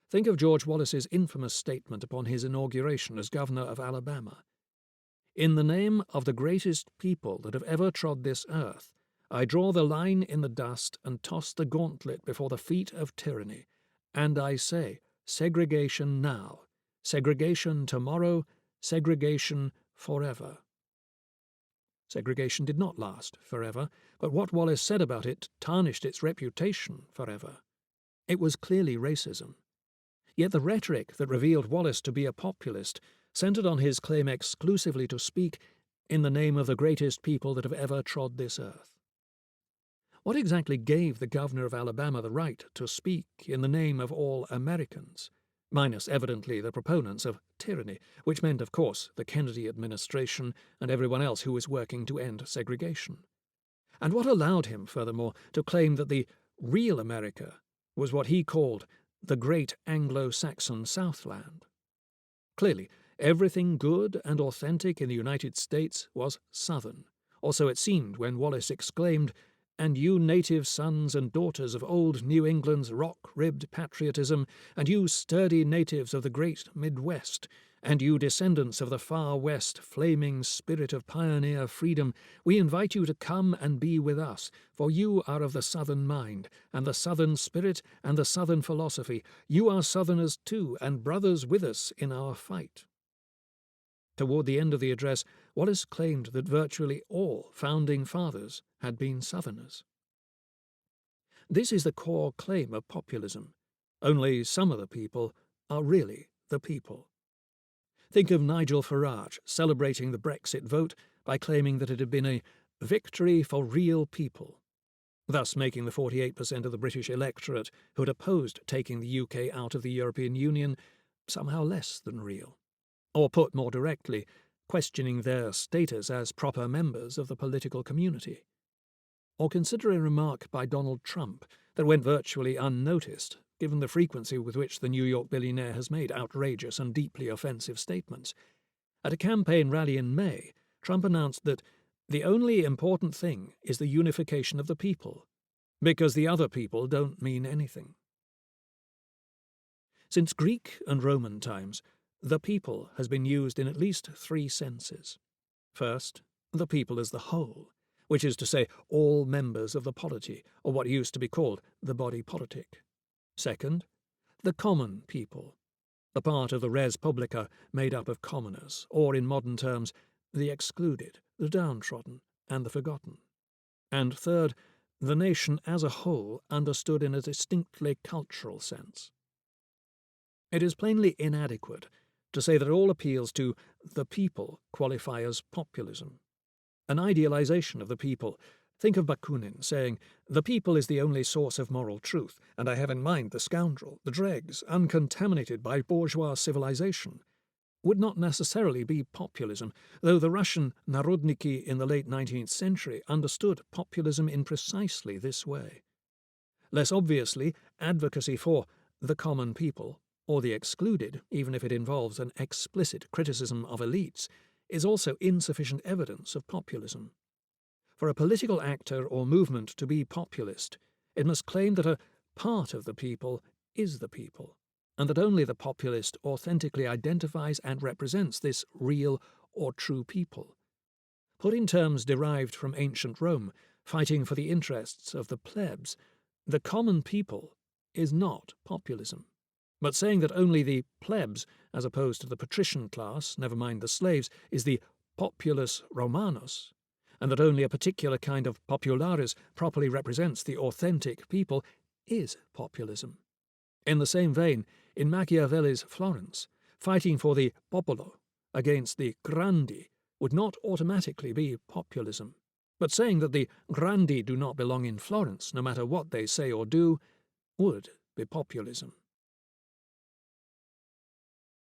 Think of George Wallace's infamous statement upon his inauguration as governor of Alabama. "In the name of the greatest people that have ever trod this earth, I draw the line in the dust and toss the gauntlet before the feet of tyranny, and I say, segregation now, segregation tomorrow, segregation forever." Segregation did not last forever, but what Wallace said about it tarnished its reputation forever. It was clearly racism. Yet the rhetoric that revealed Wallace to be a populist centered on his claim exclusively to speak in the name of the greatest people that have ever trod this earth. What exactly gave the governor of Alabama the right to speak in the name of all Americans, minus evidently the proponents of tyranny, which meant, of course, the Kennedy administration and everyone else who was working to end segregation? And what allowed him, furthermore, to claim that the real America was what he called the great Anglo-Saxon Southland? Clearly, everything good and authentic in the United States was Southern, or so it seemed when Wallace exclaimed, "And you native sons and daughters of old New England's rock-ribbed patriotism, and you sturdy natives of the great Midwest, and you descendants of the far West flaming spirit of pioneer freedom, we invite you to come and be with us, for you are of the Southern mind, and the Southern spirit, and the Southern philosophy. You are Southerners too, and brothers with us in our fight." Toward the end of the address, Wallace claimed that virtually all founding fathers had been Southerners. This is the core claim of populism. Only some of the people are really the people. Think of Nigel Farage celebrating the Brexit vote by claiming that it had been a victory for real people, thus making the 48% of the British electorate who had opposed taking the UK out of the European Union somehow less than real. Or put more directly, questioning their status as proper members of the political community. Or consider a remark by Donald Trump that went virtually unnoticed, given the frequency with which the New York billionaire has made outrageous and deeply offensive statements. At a campaign rally in May, Trump announced that the only important thing is the unification of the people, because the other people don't mean anything. Since Greek and Roman times, the people has been used in at least three senses. First, the people as the whole, which is to say all members of the polity, or what used to be called the body politic. Second, the common people, the part of the res publica made up of commoners, or in modern terms, the excluded, the downtrodden, and the forgotten. And third, the nation as a whole understood in a distinctly cultural sense. It is plainly inadequate to say that all appeals to the people qualify as populism. An idealization of the people. Think of Bakunin saying, "The people is the only source of moral truth, and I have in mind the scoundrel, the dregs, uncontaminated by bourgeois civilization," would not necessarily be populism, though the Russian Narodniki in the late 19th century understood populism in precisely this way. Less obviously, advocacy for the common people, or the excluded, even if it involves an explicit criticism of elites, is also insufficient evidence of populism. For a political actor or movement to be populist, it must claim that a part of the people is the people, and that only the populist authentically identifies and represents this real or true people. Put in terms derived from ancient Rome, fighting for the interests of the plebs, the common people is not populism. But saying that only the plebs, as opposed to the patrician class, never mind the slaves, is the populus Romanus, and that only a particular kind of popularis properly represents the authentic people, is populism. In the same vein, in Machiavelli's Florence, fighting for the popolo against the grandi would not automatically be populism, but saying that the grandi do not belong in Florence, no matter what they say or do, would be populism.